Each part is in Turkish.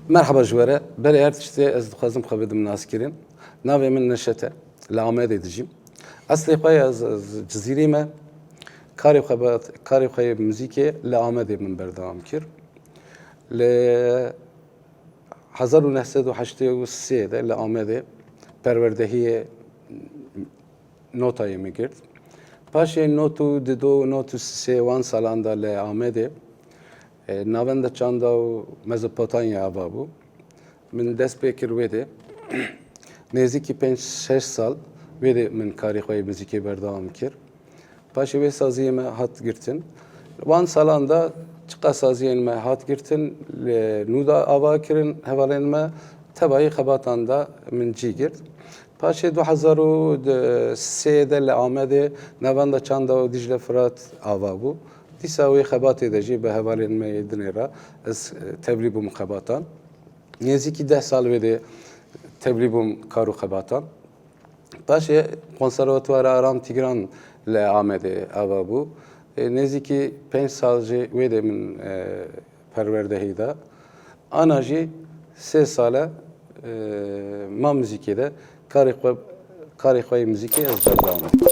Merhaba jwere. Berê her tiştê ez dixwazim xwe bidim naskirin. Navê min Neşet e. Li Amedê dijîm. Eslê xwe ez Cizîrê me karê xwe yê muzîkê li Amedê min berdewam kir. Li 1983 de li Amedê perwerdehiyê notayê min girt. Paşê not û di do not û sê wan salan da li Amedê navenda çanda û Mezopotamya ava bû. Min dest pê kir wê de nêzîkî 5-6 sal wê de min karê xwe yê muzîkê berdewam kir. Paşê wê saziyê me hat girtin. Wan salan da çiqa saziyên me hat girtin, nû da ava kirin hevalên me, tebayî xebatan da min cî girt. Paşê 2003 de li Amedê navenda çanda û Dicle Firat ava bû. Dîsa wê xebatê de jî bi hevalên me yê dinê re ez tevlî bûm xebatan. Nêzîkî 10 sal wê de tevlî bûm kar û xebatan. Paşê Konservatwara Aram Tigran li Amedê ava bû. Nêzîkî 5 sal jî wê de min perwerdehî da. Ana jî 3 sal ma muzîkê de karê xwe yê muzîkê ez berdewam dikim.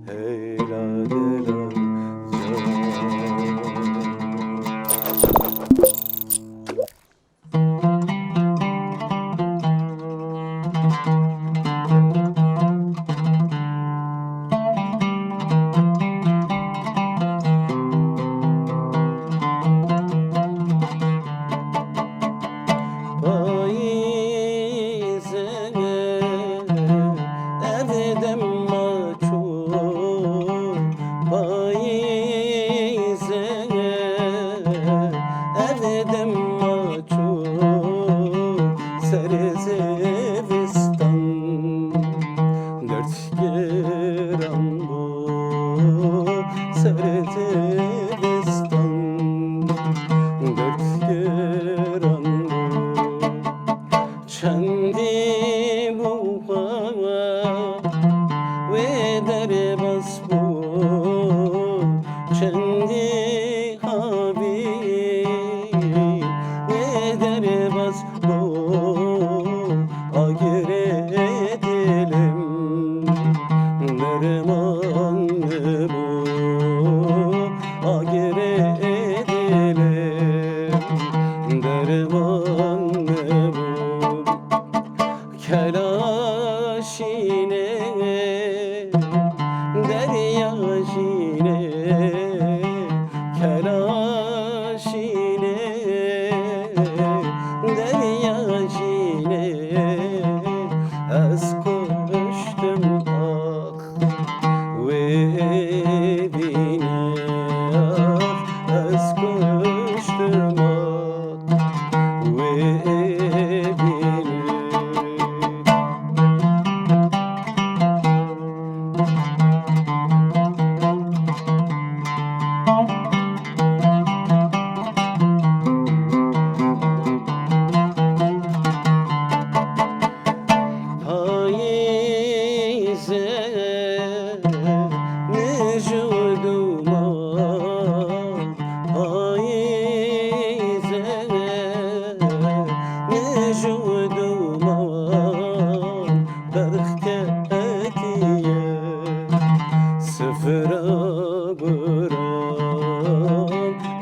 Hey, سرم bu Sertebistan dört gören bu Çendi bu ve derbas bu Çendi abi ve derbas bu Agire dilim dermanlı bu Agire dilim dermanlı bu Kelaşine deryaşine Kelaşine deryaşine Ez koştum ah ve evine ah Ez koştum ah ve evine Sıfıra bırak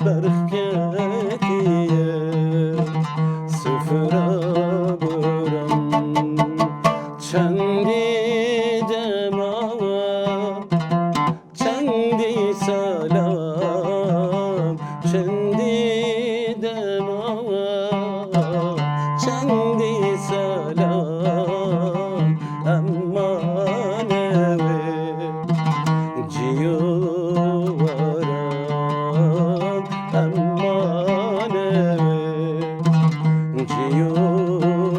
berketiye Sıfıra bırak Çendi demam Çendi salam Çendi demam Çendi salam Aman eve Ciyovaram aman eve Ciyovaram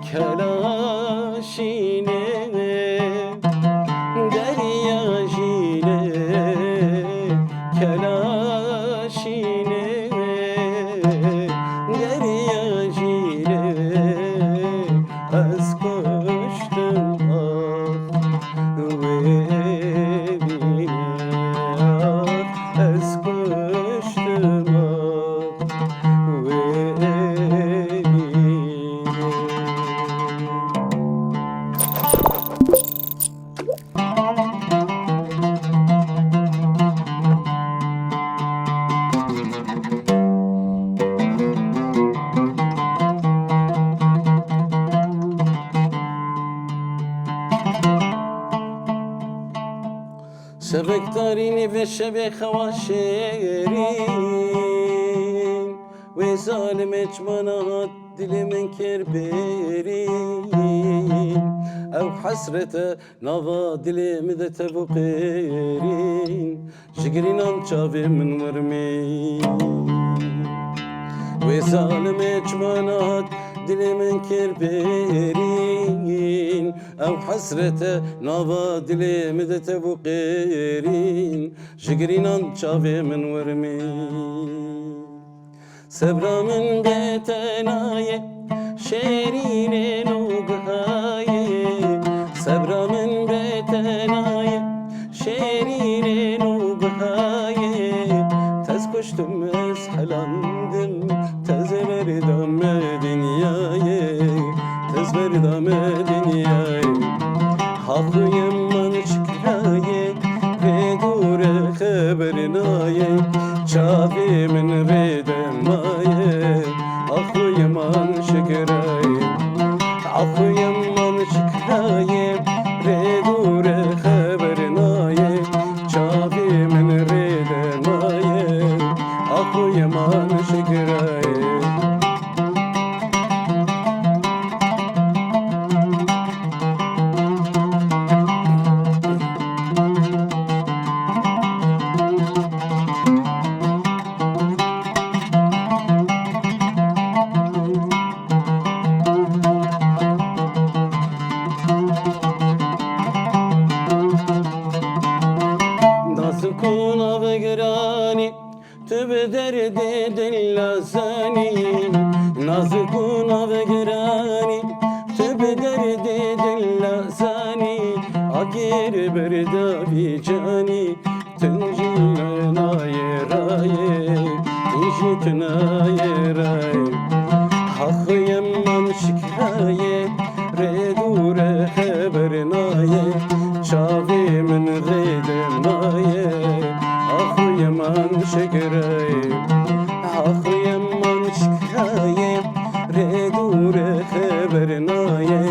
Kelaşine deryaşine Kelaşine deryaşine Ez koştum ah ve evine Ez koştum ah ve evine Şebektarini ve şebek havaşerin Ve zalim ecmanat dilimin kerberin Ev hasrete nava dilimi de tevukirin Şigirin ançavimin vermin Ve zalim ecmanat dilimin kerberin Ev hasrete nava dilimi de tevukirin Şigirin ançavimin vermin Sebramın betenaye şerine nugaye Sebramın betenaye şerine nugaye Tez koştum ezhelandım Tez verdam dünyayı Tez verdam dünyayı Hakkıyım man şükraye Ve dure haberinaye Çavimin redemaye Hakkıyım man şükraye Hakkıyım man şükraye Ve dure haberinaye Çavimin redemaye Hakkıyım man şükraye Tübe derdi dillasani Nazıkun avgirani Tübe derdi dillasani Agir berdavi cani Tüncilna yeraye İşitna yeraye Hakkıyım man şikaye Redure habernaye Çavimin redemaye Hakkıyım man şikaye Hakkıyım man şikaye Redure habernaye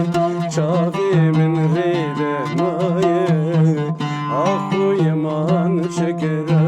Çavimin redemaye Hakkıyım man şikaye